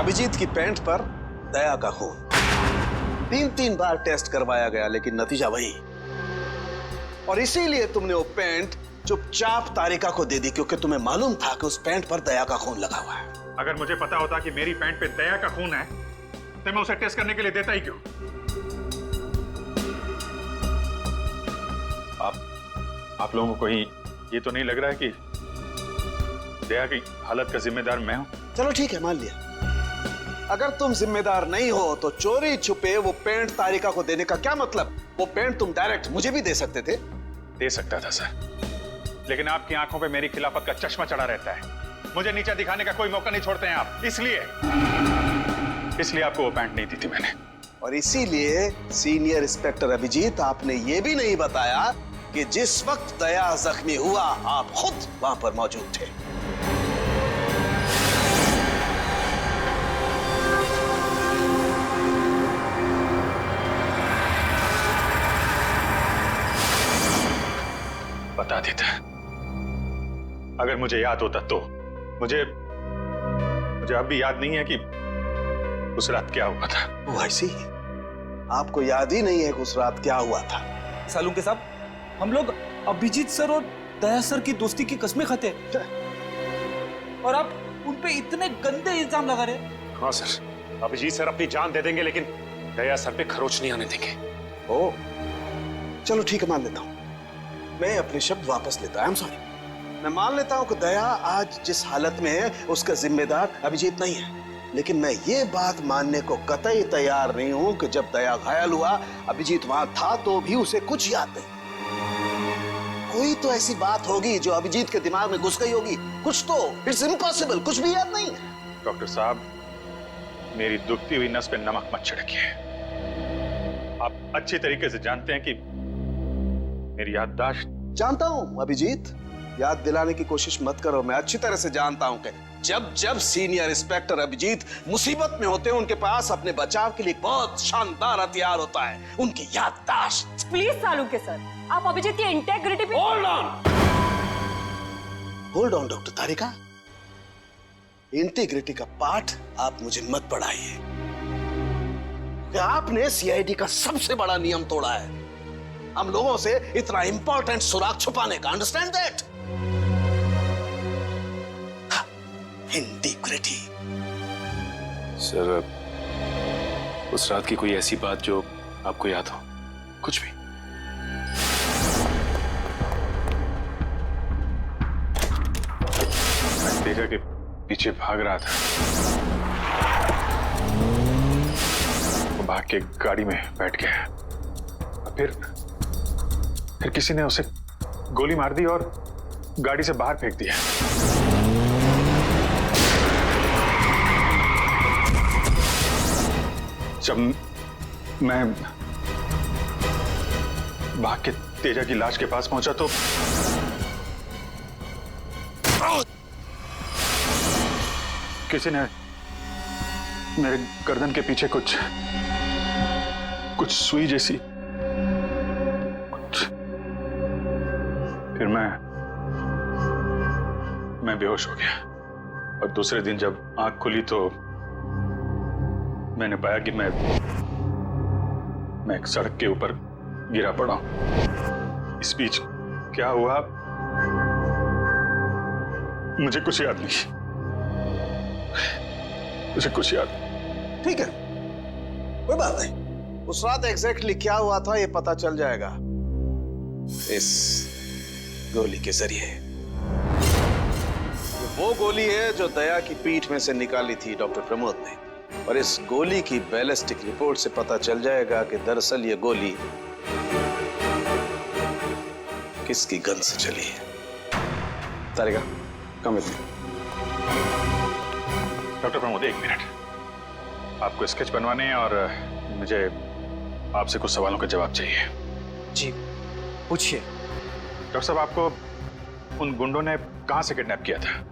अभिजीत की पैंट पर दया का खून। 3 बार टेस्ट करवाया गया लेकिन नतीजा वही। और इसीलिए तुमने वो पैंट चुपचाप तारिका को दे दी, क्योंकि तुम्हें मालूम था कि उस पैंट पर दया का खून लगा हुआ है। अगर मुझे पता होता कि मेरी पैंट पे दया का खून है तो मैं उसे टेस्ट करने के लिए देता ही क्यों? आप लोगों को कहीं ये तो नहीं लग रहा है कि दया की हालत का जिम्मेदार मैं हूं? चलो ठीक है, मान लिया। अगर तुम जिम्मेदार नहीं हो तो चोरी छुपे वो पैंट तारिका को देने का क्या मतलब? वो पैंट तुम डायरेक्ट मुझे भी दे सकते थे। दे सकता था सर, लेकिन आपकी आंखों पे मेरी खिलाफत का चश्मा चढ़ा रहता है। मुझे नीचा दिखाने का कोई मौका नहीं छोड़ते हैं आप, इसलिए आपको वो पैंट नहीं दी थी मैंने। और इसीलिए सीनियर इंस्पेक्टर अभिजीत, आपने ये भी नहीं बताया कि जिस वक्त दया जख्मी हुआ आप खुद वहां पर मौजूद थे। बता देता, अगर मुझे याद होता तो। मुझे अब भी याद नहीं है कि उस रात क्या हुआ था। वो ऐसी ही आपको याद ही नहीं है कि उस रात क्या हुआ था? सालुंके साहब, हम लोग अभिजीत सर और दया सर की दोस्ती की कस्में खाते हैं और आप उन पे इतने गंदे इल्जाम लगा रहे हैं। हाँ सर, अभिजीत सर अपनी जान दे देंगे लेकिन दया सर पे खरोच नहीं आने देंगे। ओ, चलो ठीक है, मान लेता हूं। मैं अपने शब्द वापस लेता हूं। I am sorry. मैं मान लेता हूं कि दया आज जिस हालत में है उसका जिम्मेदार अभिजीत नहीं है, लेकिन मैं ये बात मानने को कतई तैयार नहीं हूं कि जब दया घायल हुआ अभिजीत वहां था तो भी उसे कुछ याद नहीं। कोई तो ऐसी बात होगी जो अभिजीत के दिमाग में घुस गई होगी, कुछ तो। इट्स इम्पॉसिबल, कुछ भी याद नहीं है। डॉक्टर साहब, मेरी दुखती हुई नस पे नमक मत छिड़किए। आप अच्छी तरीके से जानते हैं कि मेरी याददाश्त। जानता हूं अभिजीत, याद दिलाने की कोशिश मत करो। मैं अच्छी तरह से जानता हूं कि जब सीनियर इंस्पेक्टर अभिजीत मुसीबत में होते हैं उनके पास अपने बचाव के लिए बहुत शानदार हथियार होता है, उनकी याददाश्त। प्लीज सालुंके सर, आप अभिजीत की इंटेग्रिटी पे hold on doctor Tarika. Integrity का पाठ आप मुझे मत पढ़ाइए। आपने सीआईडी का सबसे बड़ा नियम तोड़ा है, हम लोगों से इतना इंपॉर्टेंट सुराग छुपाने का। Understand that? इंटीग्रिटी। सर, उस रात की कोई ऐसी बात जो आपको याद हो? कुछ भी? मैं तेजा के पीछे भाग रहा था, वो भाग के गाड़ी में बैठ गया और फिर किसी ने उसे गोली मार दी और गाड़ी से बाहर फेंक दिया। जब मैं भाग के तेजा की लाश के पास पहुंचा तो किसी ने मेरे गर्दन के पीछे कुछ सुई जैसी फिर मैं बेहोश हो गया और दूसरे दिन जब आंख खुली तो मैंने पाया कि मैं एक सड़क के ऊपर गिरा पड़ा हूं। इस बीच क्या हुआ मुझे कुछ याद नहीं, मुझे कुछ याद। ठीक है, कोई बात नहीं। उस रात एग्जैक्टली क्या हुआ था ये पता चल जाएगा इस गोली के जरिए। वो गोली है जो दया की पीठ में से निकाली थी डॉक्टर प्रमोद ने, और इस गोली की बैलिस्टिक रिपोर्ट से पता चल जाएगा कि दरअसल ये गोली किसकी गन से चली है। Tarika, come with me. Doctor Pramod, एक मिनट। आपको स्केच बनवाने हैं और मुझे आपसे कुछ सवालों का जवाब चाहिए। जी, पूछिए। डॉक्टर साहब, आपको उन गुंडों ने कहां से किडनैप किया था?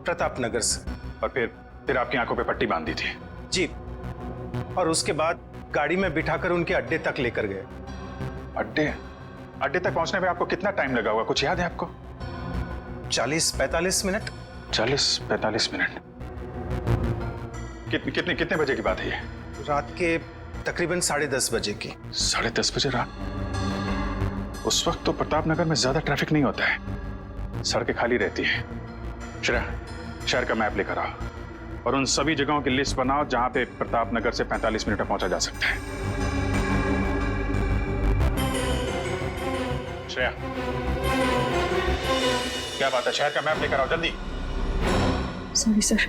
प्रताप नगर से। और फिर आपकी आंखों पे पट्टी बांध दी थी? जी, और उसके बाद गाड़ी में बिठाकर उनके अड्डे तक लेकर गए। अड्डे तक पहुंचने में आपको कितना टाइम लगा होगा, कुछ याद है आपको? 40-45 मिनट। 40-45 मिनट। कितने बजे की बात है ये? रात के तकरीबन 10:30 बजे की। 10:30 बजे रात? उस वक्त तो प्रताप नगर में ज्यादा ट्रैफिक नहीं होता है, सड़कें खाली रहती है। श्रेया, शहर का मैप लेकर आओ और उन सभी जगहों की लिस्ट बनाओ जहां पे प्रताप नगर से 45 मिनट में पहुंचा जा सकता है। श्रेया, क्या बात है? शहर का मैप लेकर आओ जल्दी। सॉरी सर,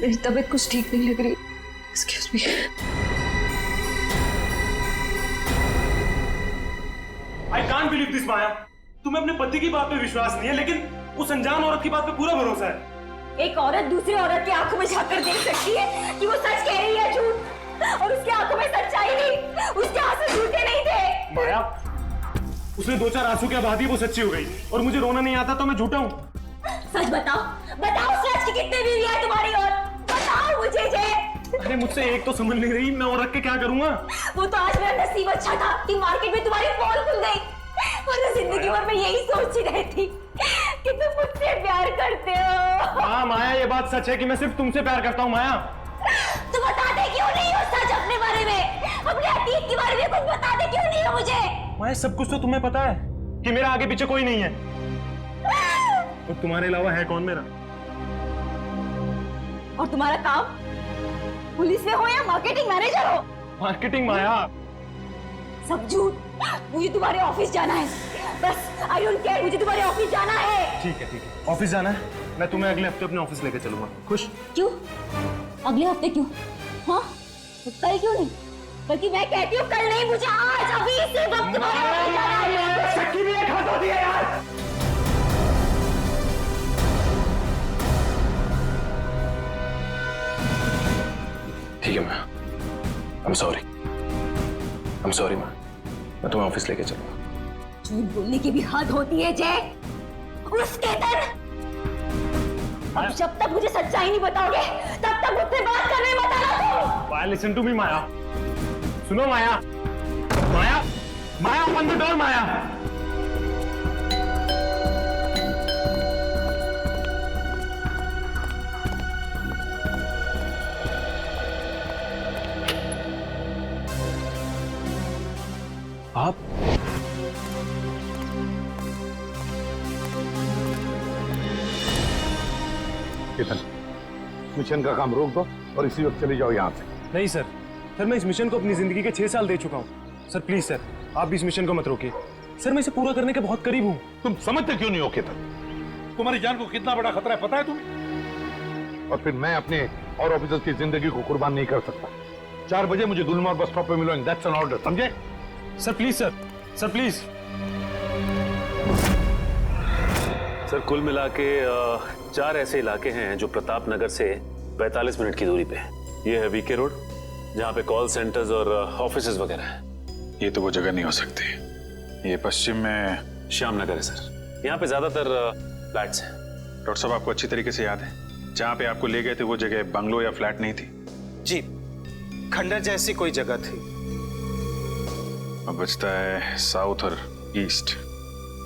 मेरी तबीयत कुछ ठीक नहीं लग रही। Excuse me. I can't believe this Maya. तुम्हें अपने पति की बात पे विश्वास नहीं है, लेकिन उस अनजान औरत की बात पे पूरा भरोसा है। एक औरत दूसरी औरत की आंखों में झांककर देख सकती है कि वो सच कह रही है झूठ, और उसकी आंखों में सच्चाई नहीं, उसके आंसू झूठे नहीं थे। माया, उसने 2-4 आंसू क्या बहा दिए, वो सच्ची हो गई, और मुझे रोना नहीं आता तो मैं झूठा हूँ। सच बताओ, बताओ सच की कितने बीवी है तुम्हारी, और बताओ मुझे जे। अरे मुझसे एक तो समझ नहीं रही, मैं और रख के क्या करूंगा? वो तो आज मेरा नसीब अच्छा था कि मार्केट में तुम्हारी पोल खुल गई, वरना जिंदगी भर मैं यही सोचती रहती कि तुम मुझसे प्यार करते हो। हाँ माया, ये बात सच है कि मैं सिर्फ तुमसे प्यार करता हूँ। माया, तो बताते क्यों नहीं हो सच अपने बारे में, अपने अतीत के बारे में कुछ बताते क्यों नहीं हो मुझे? माया, सब कुछ तो तुम्हें पता है कि मेरा आगे पीछे कोई नहीं है, तो तुम्हारे अलावा है कौन मेरा? और तुम्हारा काम पुलिस में हो या मार्केटिंग मैनेजर हो? मार्केटिंग? माया, सब झूठ। मुझे तुम्हारे ऑफिस जाना है, बस आई डोंट केयर, मुझे तुम्हारे ऑफिस जाना है। ठीक है, ऑफिस जाना है, मैं तुम्हें अगले हफ्ते अपने ऑफिस लेके चलूंगा। खुश? क्यों अगले हफ्ते क्यों? हाँ, तो कल क्यों नहीं? बल्कि मैं कहती हूँ कल नहीं, मुझे आज अभी इसी वक्त तुम्हारे ऑफिस जाना है। सच्ची भी एक हाथ होती है यार। ठीक है मैं I'm sorry मैं तुम्हें ऑफिस लेके चलूंगा। झूठ बोलने की भी हद होती है जय। उसके दिन अब जब तक मुझे सच्चाई नहीं बताओगे तब तक मुझसे बात करने मत आना। माया, लिसन टू मी माया, सुनो माया, माया, माया, ओपन द डोर माया। आप केतन, मिशन का काम रोक दो और इसी वक्त चले जाओ यहाँ से। नहीं सर, मैं इस मिशन को अपनी जिंदगी के 6 साल दे चुका हूँ। सर प्लीज सर, आप भी इस मिशन को मत रोकिए। सर मैं इसे पूरा करने के बहुत करीब हूँ। तुम समझते क्यों नहीं हो केतन? तुम्हारी जान को कितना बड़ा खतरा है पता है तुम्हें? और फिर मैं अपने और ऑफिसर की जिंदगी को कुर्बान नहीं कर सकता। 4 बजे मुझे गुलमोहर बस स्टॉप पे मिलो, दैट्स एन ऑर्डर, समझे? Sir please sir please. Sir कुल मिला के 4 ऐसे इलाके हैं जो प्रताप नगर से 45 मिनट की दूरी पे है। ये है वीके रोड, जहाँ पे कॉल सेंटर्स और ऑफिसेज वगैरह हैं। ये तो वो जगह नहीं हो सकती। ये पश्चिम में श्याम नगर है सर, यहाँ पे ज्यादातर फ्लैट्स हैं। डॉक्टर साहब, आपको अच्छी तरीके से याद है जहाँ पे आपको ले गए थे वो जगह बंगलो या फ्लैट नहीं थी? जी, खंडर जैसी कोई जगह थी। अब बचता है साउथ और ईस्ट।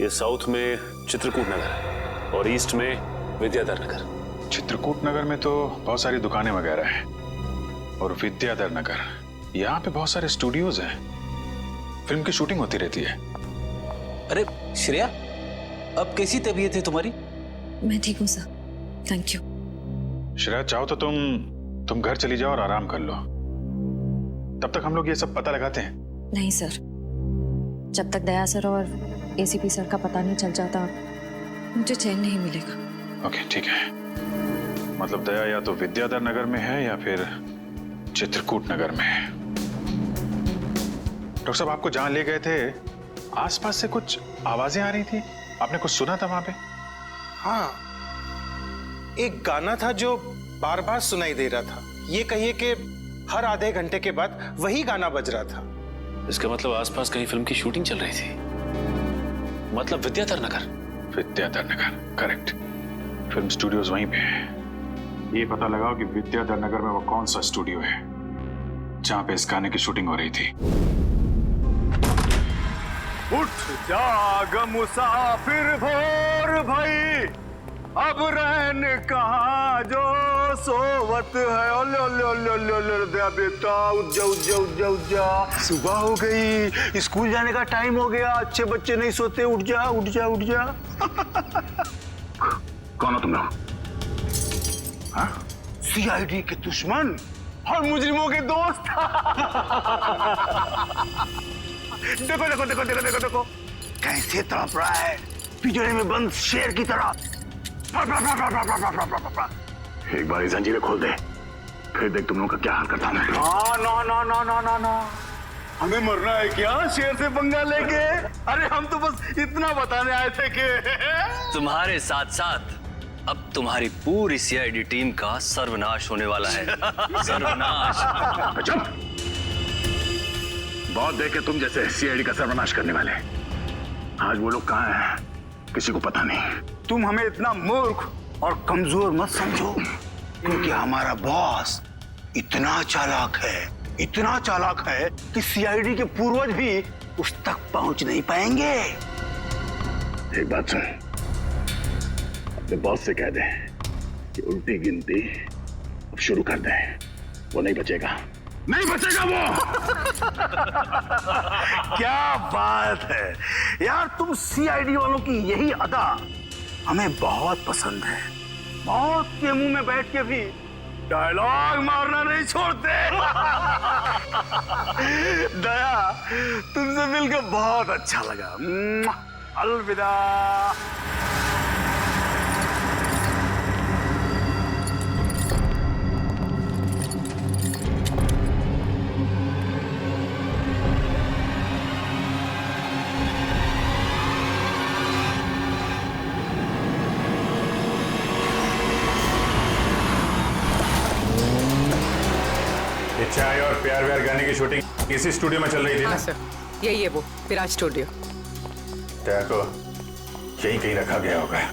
ये साउथ में चित्रकूट नगर है और ईस्ट में विद्याधर नगर। चित्रकूट नगर में तो बहुत सारी दुकानें वगैरह हैं, और विद्याधर नगर यहाँ पे बहुत सारे स्टूडियोज हैं, फिल्म की शूटिंग होती रहती है। अरे श्रेया, अब कैसी तबीयत है तुम्हारी? मैं ठीक हूँ सर, थैंक यू। श्रेया, चाहो तो तुम घर चली जाओ और आराम कर लो, तब तक हम लोग ये सब पता लगाते हैं। नहीं सर, जब तक दया सर और एसीपी सर का पता नहीं चल जाता मुझे चैन नहीं मिलेगा। ओके ठीक है, मतलब दया या तो विद्याधर नगर में है या फिर चित्रकूट नगर में है। डॉक्टर साहब, आपको जहां ले गए थे आसपास से कुछ आवाजें आ रही थी, आपने कुछ सुना था वहां पे? हाँ, एक गाना था जो बार बार सुनाई दे रहा था। ये कहिए कि हर आधे घंटे के बाद वही गाना बज रहा था। इसका मतलब आसपास कहीं फिल्म की शूटिंग चल रही थी, मतलब Vidyadhar Nagar. Vidyadhar Nagar, correct. Film studios वहीं पे है। ये पता लगाओ कि विद्याधर नगर में वो कौन सा स्टूडियो है जहां पे इस गाने की शूटिंग हो रही थी। उठ जाग मुसाफिर भोर भई, अब रहन कहाँ जो सोवत है। ओले ओले ओले ओले ओले दया बेटा, उठ जा उठ जा उठ जा उठ जा। सुबह हो गई, स्कूल जाने का टाइम हो गया। अच्छे बच्चे नहीं सोते, उठ जा उठ जा उठ जा। कौन हो तुम लोग? हाँ? सीआईडी के दुश्मन और मुजरिमों के दोस्त। देखो देखो देखो देखो देखो देखो कैसे तड़प रहा है पिंजरे में बंद शेर की तरह। एक बार जंजीरें खोल दे, फिर देख तुम लोगों का क्या हाल करता हूं मैं। ना ना ना ना ना ना, हमें मरना है क्या शेर से पंगा लेके? अरे हम तो बस इतना बताने आए थे कि तुम्हारे साथ साथ अब तुम्हारी पूरी सीआईडी टीम का सर्वनाश होने वाला है। सर्वनाश। चुप! बहुत देखे तुम जैसे सीआईडी का सर्वनाश करने वाले। आज वो लोग कहाँ हैं किसी को पता नहीं। तुम हमें इतना मूर्ख और कमजोर मत समझो, क्योंकि हमारा बॉस इतना चालाक है कि सीआईडी के पूर्वज भी उस तक पहुंच नहीं पाएंगे। एक बात सुन, अपने बॉस से कह दे कि उल्टी गिनती अब शुरू कर दे। वो नहीं बचेगा, नहीं बचेगा वो। क्या बात है यार, तुम सीआईडी वालों की यही अदा हमें बहुत पसंद है। मौत के मुंह में बैठ के भी डायलॉग मारना नहीं छोड़ते। दया, तुमसे मिलकर बहुत अच्छा लगा। अलविदा। चाय और प्यार व्यार गाने की शूटिंग इसी स्टूडियो में चल रही थी ना? हाँ सर, यही है वो विराज स्टूडियो। दया को यहीं कहीं रखा गया होगा।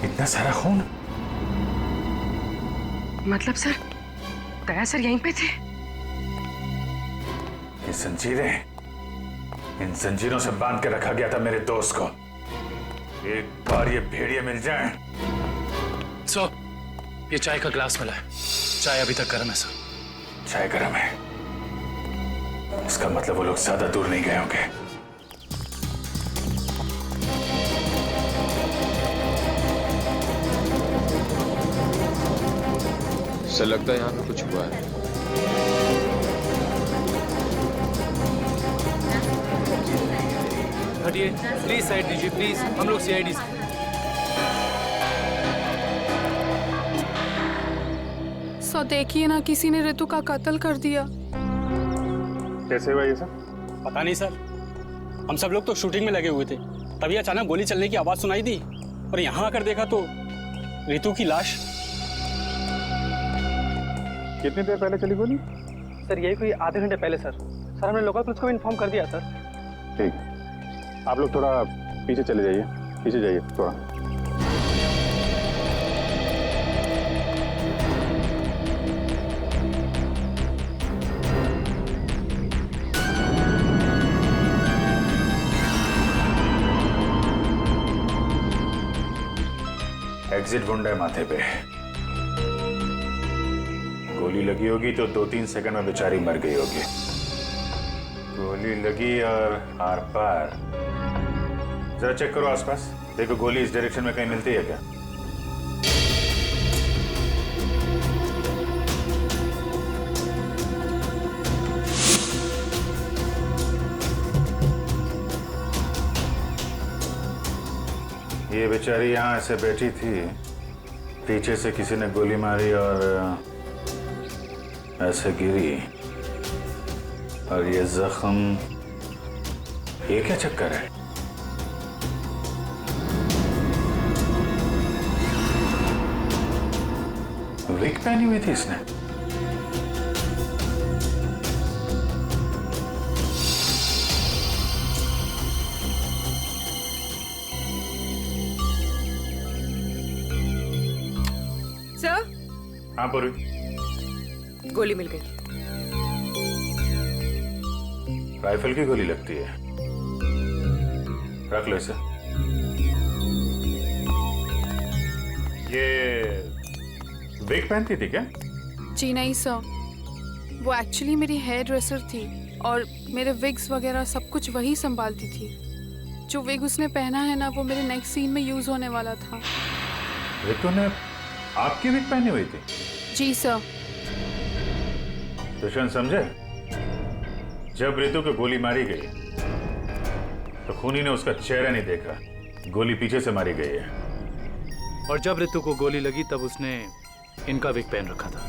इतना सारा खून? मतलब सर, दया सर यहीं पे थे? ये जंजीरें, इन जंजीरों से बांध के रखा गया था मेरे दोस्त को। एक बार ये भेड़िए मिल जाएं। सर, ये चाय का ग्लास मिला है। चाय अभी तक गर्म है सर। चाय गर्म है, इसका मतलब वो लोग ज्यादा दूर नहीं गए होंगे। सर लगता है यहाँ पे कुछ हुआ है। हटिए प्लीज, साइड दीजिए प्लीज, हम लोग सीआईडी से। सो देखिए ना, किसी ने ऋतु का कत्ल कर दिया। कैसे हुआ ये सब? पता नहीं सर, हम सब लोग तो शूटिंग में लगे हुए थे, तभी अचानक गोली चलने की आवाज सुनाई दी और यहाँ आकर देखा तो ऋतु की लाश। कितनी देर पहले चली गोली? सर यही कोई आधे घंटे पहले सर। सर हमने लोकल पुलिस को इन्फॉर्म कर दिया सर। ठीक, आप लोग थोड़ा पीछे चले जाइए, पीछे जाइए थोड़ा। एग्जिट ढूंढ है माथे पे। गोली लगी होगी तो 2-3 सेकंड में बेचारी मर गई होगी। गोली लगी और आर पार। जरा चेक करो आसपास, देखो गोली इस डायरेक्शन में कहीं मिलती है क्या? ये बेचारी यहाँ ऐसे बैठी थी, पीछे से किसी ने गोली मारी और ऐसे गिरी, और ये जख्म, ये क्या चक्कर है? विग पहनी हुई थी इसने। हाँ पूरी, गोली मिल गई। राइफल की गोली लगती है। रख लो इसे। ये विग पहनती थी क्या? जी नहीं सर, वो एक्चुअली मेरी हेयर ड्रेसर थी और मेरे विग्स वगैरह सब कुछ वही संभालती थी। जो विग उसने पहना है ना, वो मेरे नेक्स्ट सीन में यूज होने वाला था। रितु ने आपकी विग पहनी हुई थी? जी सर। दुष्यंत समझे, जब रितु को गोली मारी गई तो खूनी ने उसका चेहरा नहीं देखा, गोली पीछे से मारी गई है। और जब रितु को गोली लगी तब उसने इनका विग पहन रखा था।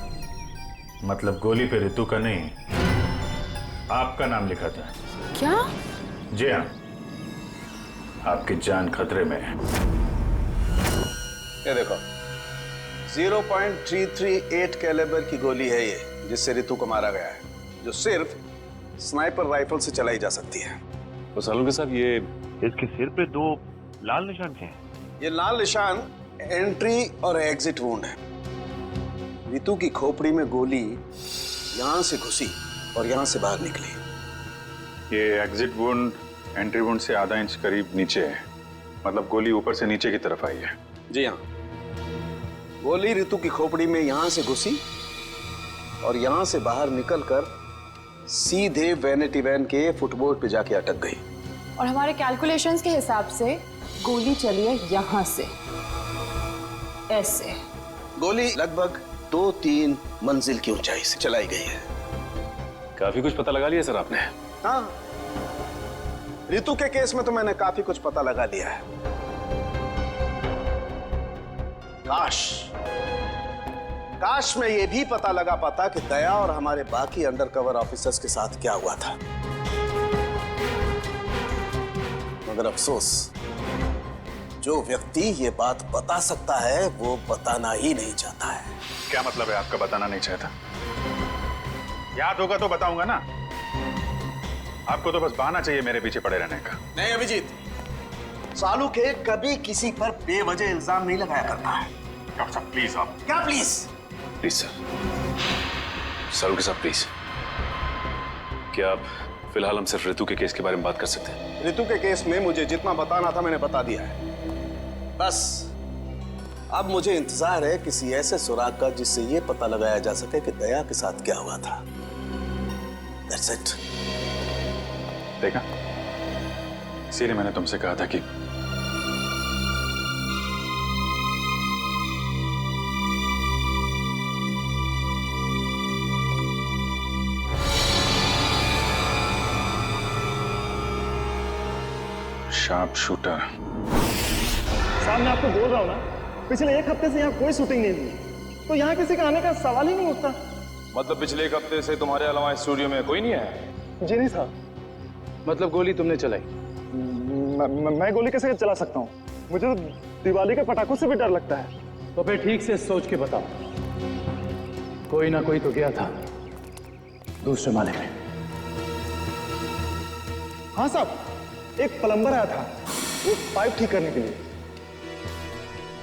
मतलब गोली पे रितु का नहीं, आपका नाम लिखा था। क्या? जी हाँ, आपकी जान खतरे में है। ये देखो, 0.338 कैलिबर की गोली है ये, जिससे रितु को मारा गया है, जो सिर्फ स्नाइपर राइफल से चलाई जा सकती है। तो सालुंके साहब, ये इसके सिर पे 2 लाल निशान क्या है? ये लाल निशान एंट्री और एग्जिट वुंड है। रितु की खोपड़ी में गोली यहां से घुसी और यहां से बाहर निकली। ये एग्जिट वुंड एंट्री वुंड से आधा इंच करीब नीचे है, मतलब गोली ऊपर से नीचे की तरफ आई है। जी हाँ, गोली रितु की खोपड़ी में यहां से घुसी और यहां से बाहर निकलकर सीधे वैनिटी वैन के फुटबोर्ड पे जाके अटक गई। और हमारे कैलकुलेशंस के हिसाब से गोली चली है यहां से, ऐसे। गोली लगभग 2-3 मंजिल की ऊंचाई से चलाई गई है। काफी कुछ पता लगा लिया सर आपने। हाँ, रितु के केस में तो मैंने काफी कुछ पता लगा लिया है। काश मैं ये भी पता लगा पाता कि दया और हमारे बाकी अंडरकवर ऑफिसर्स के साथ क्या हुआ था, मगर अफसोस, जो व्यक्ति ये बात बता सकता है वो बताना ही नहीं चाहता है। क्या मतलब है आपका बताना नहीं चाहता? याद होगा तो बताऊंगा ना। आपको तो बस बहाना चाहिए मेरे पीछे पड़े रहने का। नहीं अभिजीत, सालुंके कभी किसी पर बेवजह इल्जाम नहीं लगाया करता है। डॉक्टर साहब प्लीज। आप क्या प्लीज? प्लीज सर, सालुंके साहब प्लीज, क्या आप फिलहाल हम सिर्फ रितु के केस के बारे में बात कर सकते हैं? रितु के केस में मुझे जितना बताना था मैंने बता दिया है। बस अब मुझे इंतजार है किसी ऐसे सुराग का जिससे ये पता लगाया जा सके कि दया के साथ क्या हुआ था। That's it. देखा, इसीलिए मैंने तुमसे कहा था कि शार्प शूटर। साहब मैं आपको बोल रहा हूँ ना, पिछले 1 हफ्ते से यहाँ कोई शूटिंग नहीं हुई, तो यहाँ किसी का आने का सवाल ही नहीं उठता। मतलब पिछले 1 हफ्ते से तुम्हारे अलावा स्टूडियो में कोई नहीं है? जी नहीं साहब। मतलब गोली तुमने चलाई? मैं गोली कैसे चला सकता हूँ? मुझे तो दिवाली के पटाखों से भी डर लगता है। तो फिर ठीक से सोच के बताओ, कोई ना कोई तो गया था दूसरे माले में। हाँ साहब, एक प्लम्बर आया था वो पाइप ठीक करने के लिए।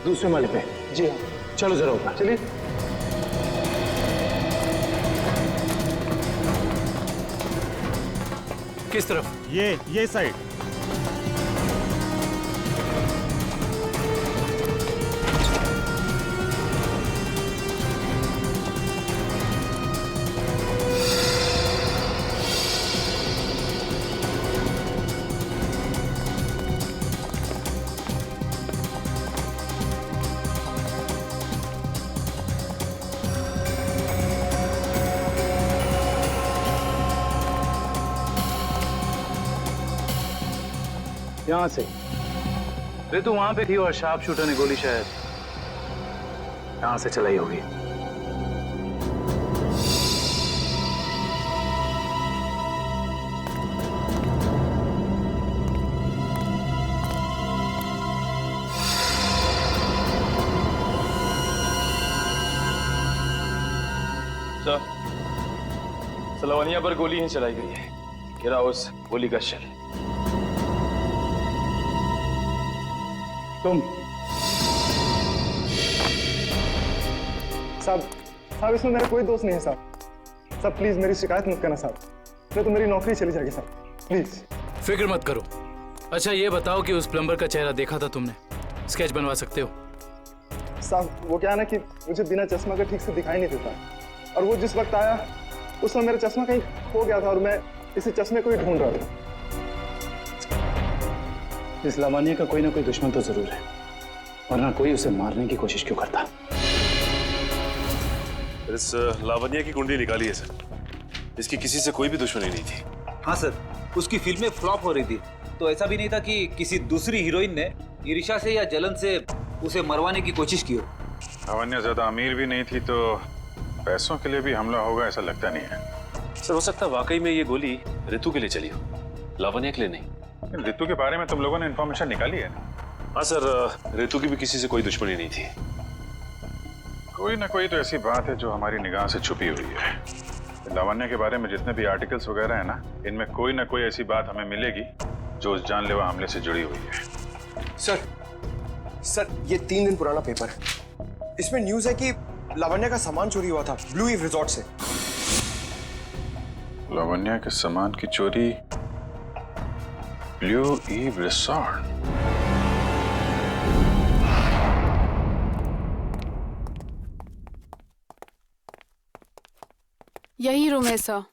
दूसरे माले पे? जी हाँ। चलो जरा ऊपर चलिए। किस तरफ? ये साइड। यहां से रितु वहां पे थी और शार्प शूटर ने गोली शायद यहां से चलाई होगी। सलवानिया पर गोली ही चलाई गई है। गिरा उस गोली का शेल। तुम साहब साहब इसमें मेरा कोई दोस्त नहीं है साहब। साहब प्लीज मेरी शिकायत मत करना साहब, नहीं तो मेरी नौकरी चली जाएगी साहब, प्लीज। फिक्र मत करो। अच्छा ये बताओ कि उस प्लम्बर का चेहरा देखा था तुमने? स्केच बनवा सकते हो? साहब वो क्या है ना कि मुझे बिना चश्मा के ठीक से दिखाई नहीं देता, और वो जिस वक्त आया उस समय मेरा चश्मा कहीं खो गया था और मैं इसी चश्मे को ही ढूंढ रहा था। इस लावण्य का कोई ना कोई दुश्मन तो जरूर है, वरना कोई उसे मारने की कोशिश क्यों करता? इस लावण्य की कुंडली निकाली है सर, इसकी किसी से कोई भी दुश्मनी नहीं थी। हाँ सर, उसकी फिल्में फ्लॉप हो रही थी, तो ऐसा भी नहीं था कि किसी दूसरी हीरोइन ने ईर्ष्या से या जलन से उसे मरवाने की कोशिश की हो। लावण्य ज्यादा अमीर भी नहीं थी, तो पैसों के लिए भी हमला होगा ऐसा लगता नहीं है। सर हो सकता है वाकई में ये गोली ऋतु के लिए चली हो, लावण्य के लिए नहीं। ऋतु के बारे में तुम लोगों ने इन्फॉर्मेशन निकाली है ना? हाँ सर, ऋतु की भी किसी से कोई दुश्मनी नहीं थी। कोई ना कोई तो ऐसी बात है जो हमारी निगाह से छुपी हुई है। लावण्य के बारे में जितने भी आर्टिकल्स वगैरह है ना, इनमें कोई ना कोई ऐसी बात हमें मिलेगी जो उस जानलेवा हमले से जुड़ी हुई है। सर ये 3 दिन पुराना पेपर है, इसमें न्यूज है कि लावण्य का सामान चोरी हुआ था ब्लू ईव रिजॉर्ट से। लावण्य के सामान की चोरी ब्लू ईव रिसॉर्ट? यही रूम है सर।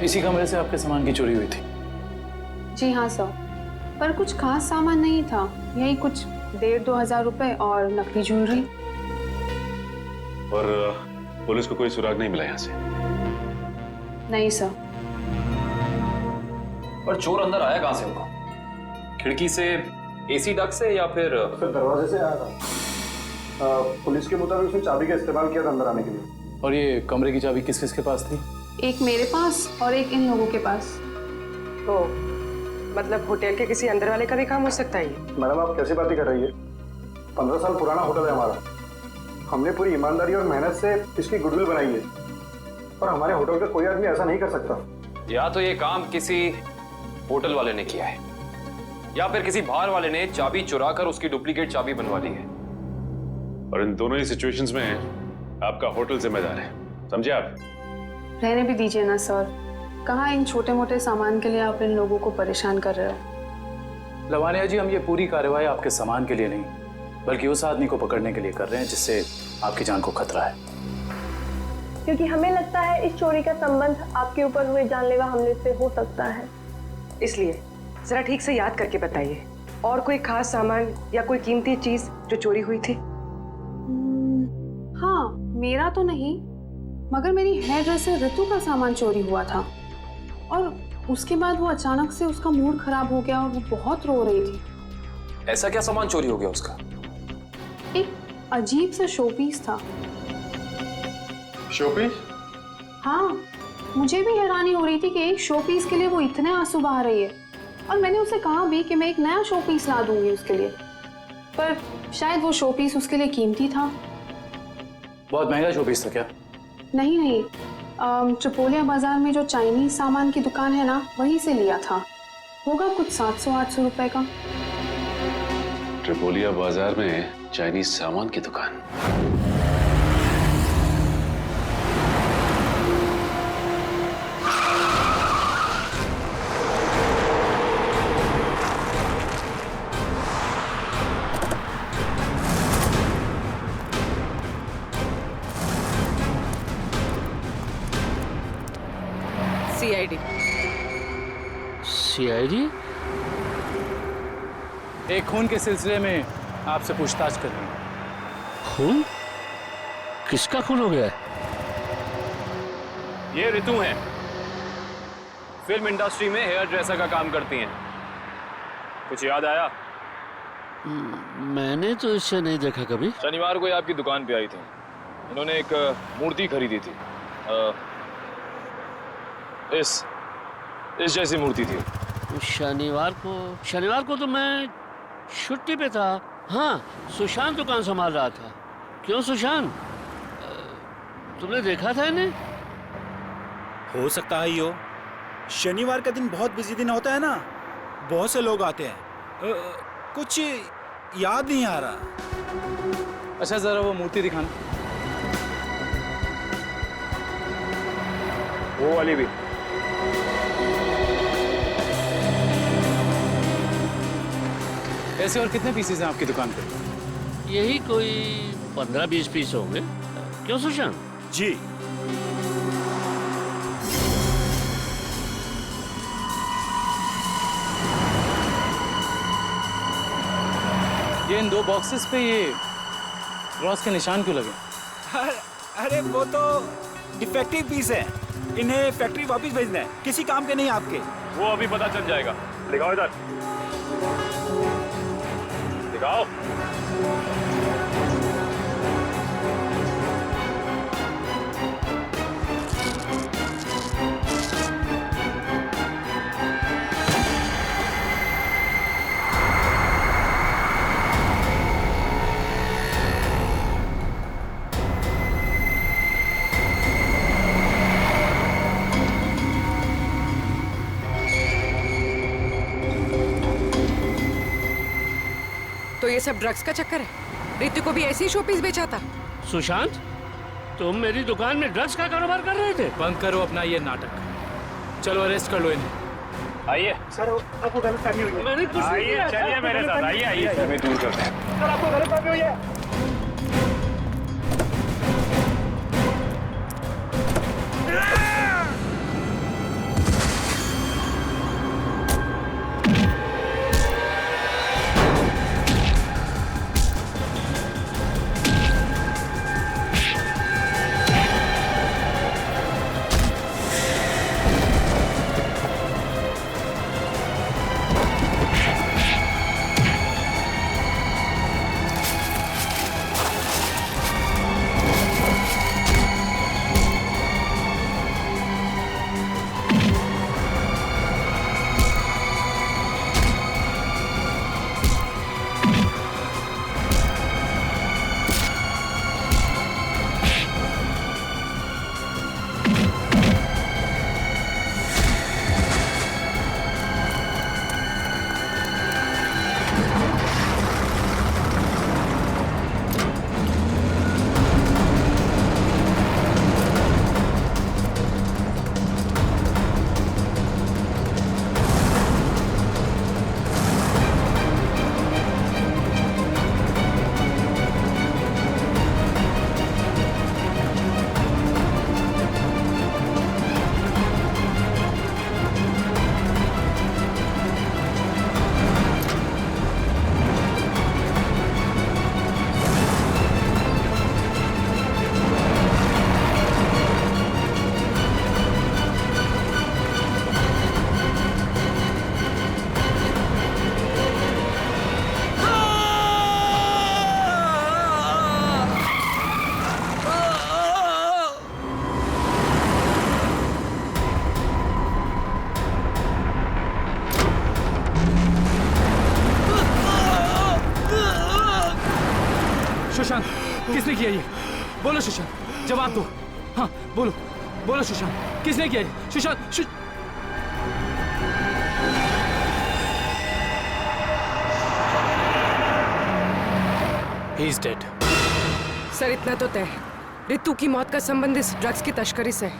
इसी कमरे से आपके सामान की चोरी हुई थी? जी हाँ सर, पर कुछ खास सामान नहीं था, यही कुछ 1,500-2 हजार रुपए और नकली ज्वेलरी। और पुलिस को कोई सुराग नहीं मिला यहाँ से? नहीं सर। पर चोर अंदर आया कहाँ से होगा? खिड़की से, एसी डक्ट से, या फिर दरवाजे से आया था। पुलिस के मुताबिक उसने चाबी का इस्तेमाल किया था अंदर आने के लिए। और ये कमरे की चाबी किस किस के पास थी? एक मेरे पास और एक इन लोगों के पास। तो मतलब होटल के किसी अंदर वाले का भी काम हो सकता है ये? मैडम आप कैसी बातें कर रही है? 15 साल पुराना होटल है हमारा, हमने पूरी ईमानदारी और मेहनत से इसकी गुडविल बनाई है, और हमारे होटल का कोई आदमी ऐसा नहीं कर सकता। या तो ये काम किसी होटल वाले ने किया है, या फिर किसी बाहर वाले ने चाबी चुरा कर उसकी डुप्लीकेट चाबी बनवा ली है। और इन दोनों ही सिचुएशंस में आपका होटल जिम्मेदार है, समझे आप? रहने भी दीजिए ना सर, कहाँ इन छोटे मोटे सामान के लिए आप इन लोगों को परेशान कर रहे हो? लावण्य जी, हम ये पूरी कार्रवाई आपके सामान के लिए नहीं, बल्कि उस आदमी को पकड़ने के लिए कर रहे हैं जिससे आपकी जान को खतरा है। क्योंकि हमें लगता है इस चोरी का संबंध आपके ऊपर हुए जानलेवा हमले से हो सकता है। इसलिए जरा ठीक से याद करके बताइए, और कोई खास सामान या कोई कीमती चीज जो चोरी हुई थी? हाँ, मेरा तो नहीं, मगर मेरी हेयर ड्रेसर ऋतु का सामान चोरी हुआ था, और उसके बाद वो अचानक से उसका मूड खराब हो गया और वो बहुत रो रही थी। ऐसा क्या सामान चोरी हो गया उसका? एक अजीब सा शोपीस था। शोपीस? हाँ, मुझे भी हैरानी हो रही थी कि एक शोपीस के लिए वो इतने आंसू बहा रही है, और मैंने उसे कहा भी कि मैं एक नया शोपीस ला दूंगी उसके लिए, पर शायद वो शोपीस उसके लिए कीमती था। बहुत महंगा शोपीस था क्या? नहीं, ट्रिपोलिया बाजार में जो चाइनीज सामान की दुकान है ना, वहीं से लिया था। होगा कुछ 700-800 रुपए का। ट्रिपोलिया बाजार में चाइनीज सामान की दुकान? सीआईडी? एक खून के सिलसिले में आपसे पूछताछ कर रही हूँ। खून? किसका खून हो गया है? ये ऋतु हैं, फिल्म इंडस्ट्री में हेयर ड्रेसर का काम करती हैं। कुछ याद आया? मैंने तो इसे नहीं देखा कभी। शनिवार को ये आपकी दुकान पे आई थी, इन्होंने एक मूर्ति खरीदी थी। इस जैसी मूर्ति थी। शनिवार को तो मैं छुट्टी पे था। हाँ, सुशांत दुकान संभाल रहा था। क्यों सुशांत, तुमने देखा था इन्हें? हो सकता है यो, शनिवार का दिन बहुत बिजी दिन होता है ना, बहुत से लोग आते हैं। कुछ याद नहीं आ रहा। अच्छा जरा वो मूर्ति दिखाना। वो वाली भी। ऐसे और कितने पीसेस हैं आपकी दुकान पे? यही कोई 15-20 पीस होंगे। क्यों सुशांत? जी। ये इन 2 बॉक्सेस पे ये क्रॉस के निशान क्यों लगे? अरे वो तो डिफेक्टिव पीस है, इन्हें फैक्ट्री वापस भेजना है, किसी काम के नहीं आपके। वो अभी पता चल जाएगा। दिखाओ इधर, दिखाओ। तो ये सब ड्रग्स का चक्कर है? रितु को भी ऐसे ही शोपीस बेचा था? सुशांत, तुम मेरी दुकान में ड्रग्स का कारोबार कर रहे थे? बंद करो अपना ये नाटक। चलो अरेस्ट कर लो इन्हें। आइए सर, आपको गलतफहमी हुई है। मैंने कुछ नहीं आइए, किया। चलिए मेरे साथ, आइए आइए, हमें दूर करते हैं। सर, आपको गलतफहमी हुई है। सुशांत, किसने किया ये? बोलो सुशांत, जवाब दो। हाँ बोलो, बोलो सुशांत, किसने किया ये? Sushant, He is dead. Sir इतना तो तय है, रितु की मौत का संबंध इस ड्रग्स की तस्करी से है।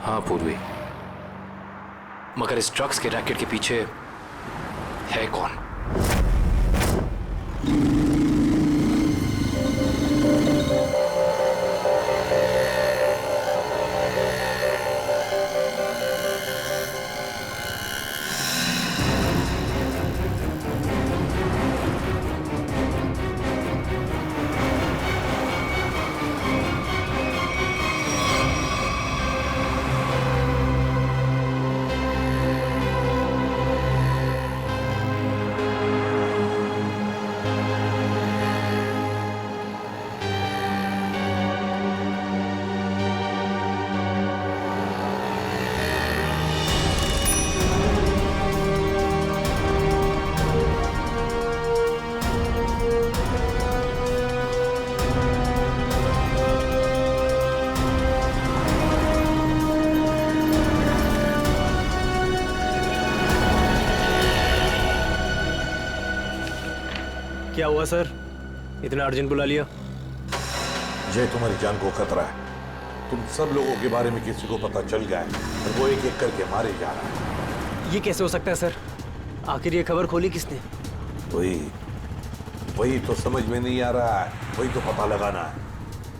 हाँ पूर्वी, मगर इस ड्रग्स के रैकेट के पीछे है कौन? क्या हुआ सर, इतना अर्जेंट बुला लिया? जय, तुम्हारी जान को खतरा है। तुम सब लोगों के बारे में किसी को पता चल गया है और वो एक एक करके मारे जा रहा है। ये कैसे हो सकता है सर? आखिर ये खबर खोली किसने? वही तो समझ में नहीं आ रहा है, वही तो पता लगाना है।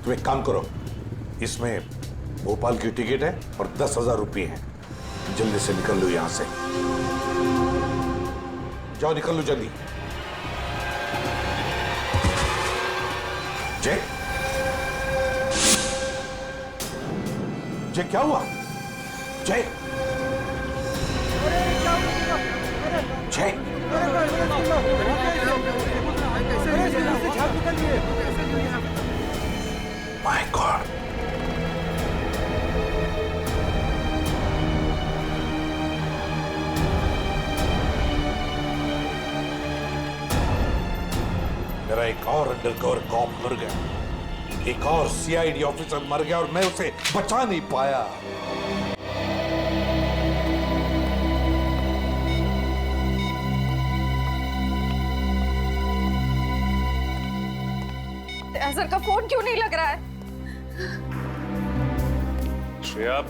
तुम एक काम करो, इसमें भोपाल की टिकट है और 10,000 रुपये है। जल्दी से निकल लो यहां से, जाओ निकल लो जल्दी। जय, जय क्या हुआ? जय, जय, माय गॉड, मेरा एक और अंडरकवर कॉप मर गया, एक और सीआईडी ऑफिसर मर गया और मैं उसे बचा नहीं पाया। सर का फोन क्यों नहीं लग रहा है? श्रेया,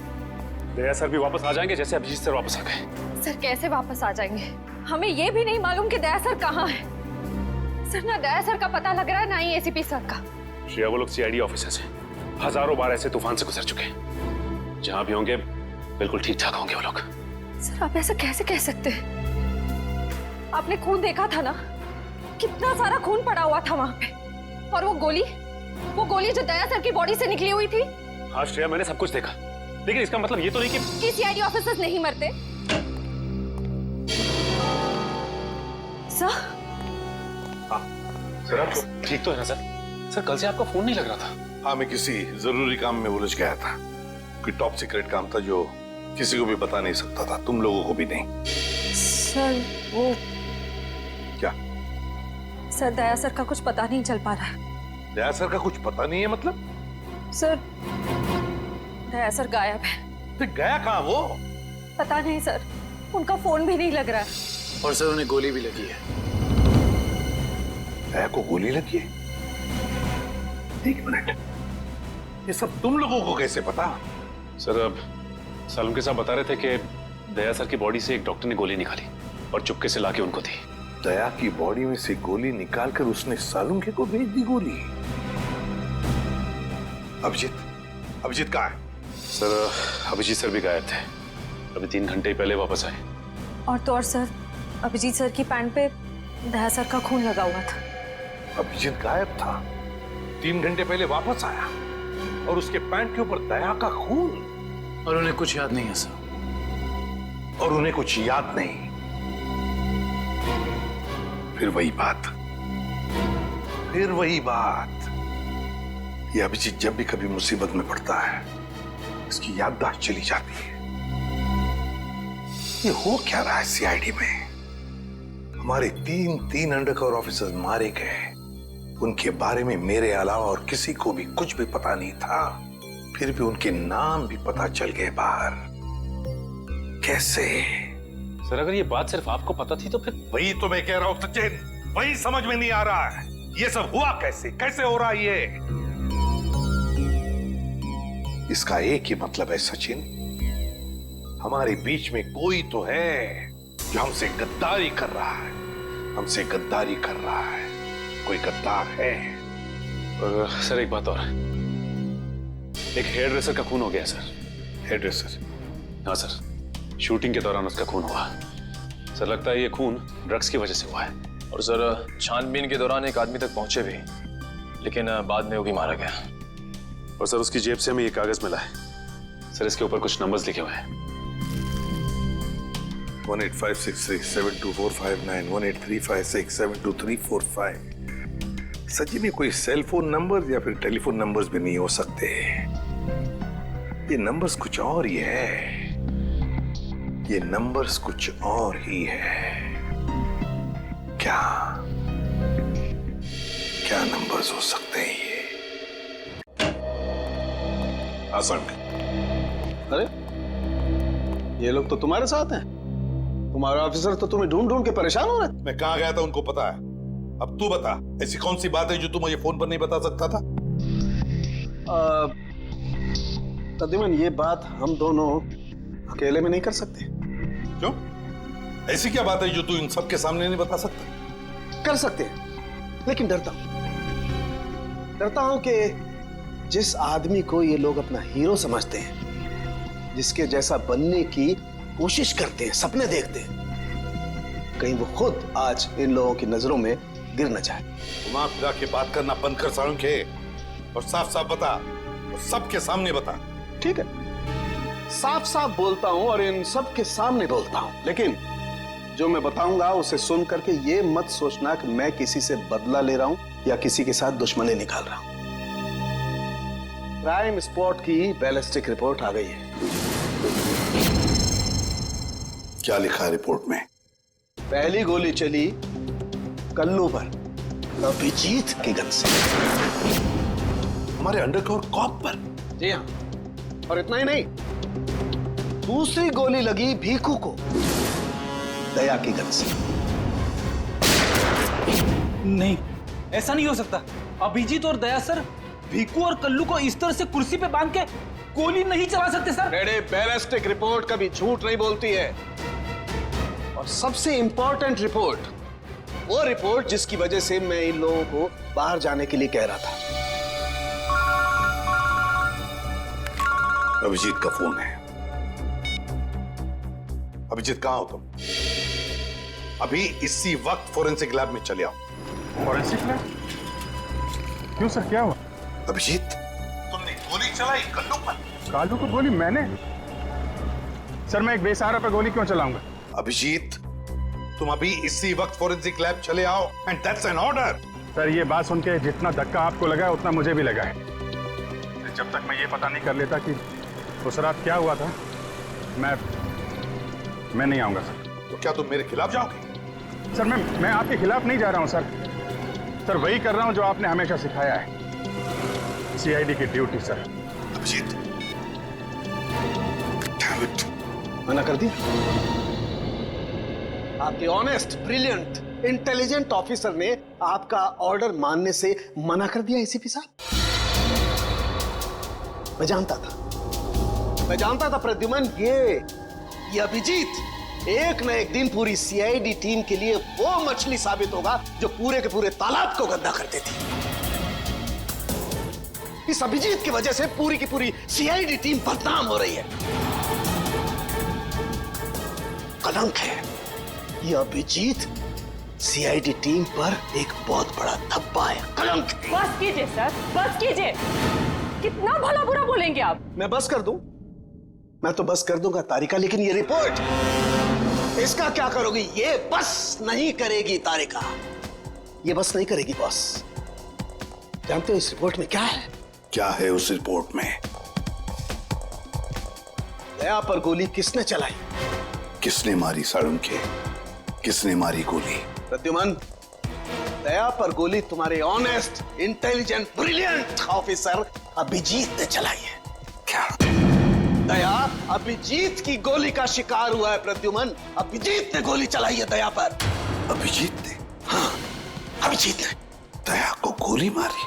दया सर भी वापस आ जाएंगे जैसे अभिजीत सर वापस आ गए। सर कैसे वापस आ जाएंगे? हमें ये भी नहीं मालूम कि दया सर कहाँ है। सर ना दया सर का पता लग रहा है ना ही एसीपी सर का। श्रेया, वो लोग सीआईडी ऑफिसर्स हैं, हजारों बार ऐसे तूफान से गुजर चुके हैं। जहां भी होंगे बिल्कुल ठीक ठाक होंगे वो लोग। सर आप ऐसा कैसे कह सकते हैं? आपने खून देखा था ना, कितना सारा खून पड़ा हुआ था वहां पे। और वो गोली जो दया सर की बॉडी से निकली हुई थी। हाँ श्रेया, मैंने सब कुछ देखा, लेकिन इसका मतलब ये तो नहीं कि सीआईडी ऑफिसर्स नहीं मरते। सर, सर आपको ठीक तो है ना सर? सर कल से आपका फोन नहीं लग रहा था। हाँ, मैं किसी जरूरी काम में उलझ गया था। कोई टॉप सीक्रेट काम था जो किसी को भी बता नहीं सकता था, तुम लोगों को भी नहीं। सर वो क्या? सर दया सर का कुछ पता नहीं चल पा रहा है। दया सर का कुछ पता नहीं है मतलब? सर दया सर गायब है। तो गया कहाँ वो? पता नहीं सर, उनका फोन भी नहीं लग रहा है। और सर उन्हें गोली भी लगी है। दया को गोली लगी है? एक मिनट, ये सब तुम लोगों को कैसे पता? सर अब सालुम के साहब बता रहे थे कि दया सर की बॉडी से एक डॉक्टर ने गोली निकाली और चुपके से लाके उनको दी। दया की बॉडी में से गोली निकालकर उसने सालुंखे को भेज दी गोली। अभिजीत कहाँ है? सर अभिजीत सर भी गायब थे, अभी 3 घंटे पहले वापस आए। और तो और सर, अभिजीत सर की पैंट पे दया सर का खून लगा हुआ था। अभिजीत गायब था, 3 घंटे पहले वापस आया और उसके पैंट के ऊपर दया का खून। और उन्हें कुछ याद नहीं है सर। और उन्हें कुछ याद नहीं। फिर वही बात। ये अभिजीत जब भी कभी मुसीबत में पड़ता है, इसकी याददाश्त चली जाती है। ये हो क्या रहा है सीआईडी में? हमारे 3 अंडरकवर ऑफिसर्स मारे गए, उनके बारे में मेरे अलावा और किसी को भी कुछ भी पता नहीं था, फिर भी उनके नाम भी पता चल गए बाहर। कैसे? सर अगर ये बात सिर्फ आपको पता थी तो फिर? वही तो मैं कह रहा हूं सचिन, वही समझ में नहीं आ रहा है। ये सब हुआ कैसे हो रहा है ये? इसका एक ही मतलब है सचिन, हमारे बीच में कोई तो है जो हमसे गद्दारी कर रहा है। कोई गद्दार है। और सर एक बात और, एक हेयर ड्रेसर का खून हो गया सर। Hairdresser? हाँ सर, शूटिंग के दौरान उसका खून हुआ। सर लगता है ये खून ड्रग्स की वजह से हुआ है। और सर छानबीन के दौरान एक आदमी तक पहुंचे भी, लेकिन बाद में वो भी मारा गया। और सर उसकी जेब से हमें ये कागज मिला है सर, इसके ऊपर कुछ नंबर्स लिखे हुए हैं। 18563724591 18356722345। सचिन ये कोई सेल फोन नंबर या फिर टेलीफोन नंबर्स भी नहीं हो सकते। ये नंबर्स कुछ और ही है। ये नंबर्स कुछ और ही है। क्या क्या नंबर्स हो सकते हैं ये? आसान। अरे ये लोग तो तुम्हारे साथ हैं। तुम्हारा ऑफिसर तो तुम्हें ढूंढ ढूंढ के परेशान हो रहे। मैं कहां गया था उनको पता है। अब तू बता, ऐसी कौन सी बात है जो तू मुझे फोन पर नहीं बता सकता था? प्रद्युमन, ये बात हम दोनों अकेले में नहीं कर सकते। क्यों? ऐसी क्या बात है जो तू इन सबके सामने नहीं बता सकता? कर सकते हैं, लेकिन डरता हूं कि जिस आदमी को ये लोग अपना हीरो समझते हैं, जिसके जैसा बनने की कोशिश करते हैं, सपने देखते हैं, कहीं वो खुद आज इन लोगों की नजरों में गिर न जाए। घुमा फिरा के बात करना बंद कर साळुंखे और साफ साफ बता, और सबके सामने बता। ठीक है, साफ साफ बोलता हूं और इन सब के सामने बोलता हूं, लेकिन जो मैं बताऊंगा उसे सुन करके ये मत सोचना कि मैं किसी से बदला ले रहा हूं या किसी के साथ दुश्मनी निकाल रहा हूं। क्राइम स्पॉट की बैलिस्टिक रिपोर्ट आ गई है। क्या लिखा है रिपोर्ट में? पहली गोली चली कल्लू पर, अभिजीत की गन से। हमारे अंडरकवर कॉप पर? जी हाँ, और इतना ही नहीं, दूसरी गोली लगी भीखू को, दया की गन से। नहीं, ऐसा नहीं हो सकता। अभिजीत और दया सर भीकू और कल्लू को इस तरह से कुर्सी पे बांध के गोली नहीं चला सकते सर। बेटे, बैलिस्टिक रिपोर्ट कभी झूठ नहीं बोलती है। और सबसे इंपॉर्टेंट रिपोर्ट, वो रिपोर्ट जिसकी वजह से मैं इन लोगों को बाहर जाने के लिए कह रहा था। अभिजीत का फोन है। अभिजीत, कहां हो तुम? अभी इसी वक्त फोरेंसिक लैब में चले आओ। Forensic lab? क्यों सर, क्या हुआ? अभिजीत, तुमने गोली चलाई कल्लू पर। कालू को गोली मैंने? सर, मैं एक बेसहारा पर गोली क्यों चलाऊंगा? अभिजीत, तुम अभी इसी वक्त फोरेंसिक लैब चले आओ, and that's an order. Sir, ये बात सुन के जितना धक्का आपको लगा है उतना मुझे भी लगा है। जब तक मैं ये पता नहीं कर लेता कि उस रात क्या हुआ था, मैं नहीं आऊंगा सर। तो क्या तुम मेरे खिलाफ जाओगे? सर, मैं आपके खिलाफ नहीं जा रहा हूं सर, वही कर रहा हूं जो आपने हमेशा सिखाया है, सीआईडी की ड्यूटी सर। अभिजीत, मना कर दिया? आपके ऑनेस्ट, ब्रिलियंट, इंटेलिजेंट ऑफिसर ने आपका ऑर्डर मानने से मना कर दिया एसीपी साहब। मैं जानता था प्रद्युमन, ये अभिजीत एक न एक दिन पूरी सीआईडी टीम के लिए वो मछली साबित होगा जो पूरे के पूरे तालाब को गंदा कर देती। इस अभिजीत की वजह से पूरी की पूरी सीआईडी टीम बदनाम हो रही है। कलंक है ये अभिजीत, सीआईडी टीम पर एक बहुत बड़ा धब्बा है, कलंक। बस कीजिए सर, बस कीजिए। कितना भला बुरा बोलेंगे आप? मैं बस कर दूं? मैं तो बस कर दूंगा तारिका, लेकिन ये रिपोर्ट, इसका क्या करोगी? ये बस नहीं करेगी तारिका, ये बस नहीं करेगी बॉस। जानते हो इस रिपोर्ट में क्या है? क्या है उस रिपोर्ट में? दया पर गोली किसने चलाई? किसने मारी साळुंखे? किसने मारी गोली? प्रद्युमन, दया पर गोली तुम्हारे honest, intelligent, brilliant officer Abhijeet ने चलाई है। क्या? दया अभिजीत की गोली का शिकार हुआ है प्रद्युमन। अभिजीत ने गोली चलाई है दया पर। अभिजीत ने? हाँ, अभिजीत ने दया को गोली मारी।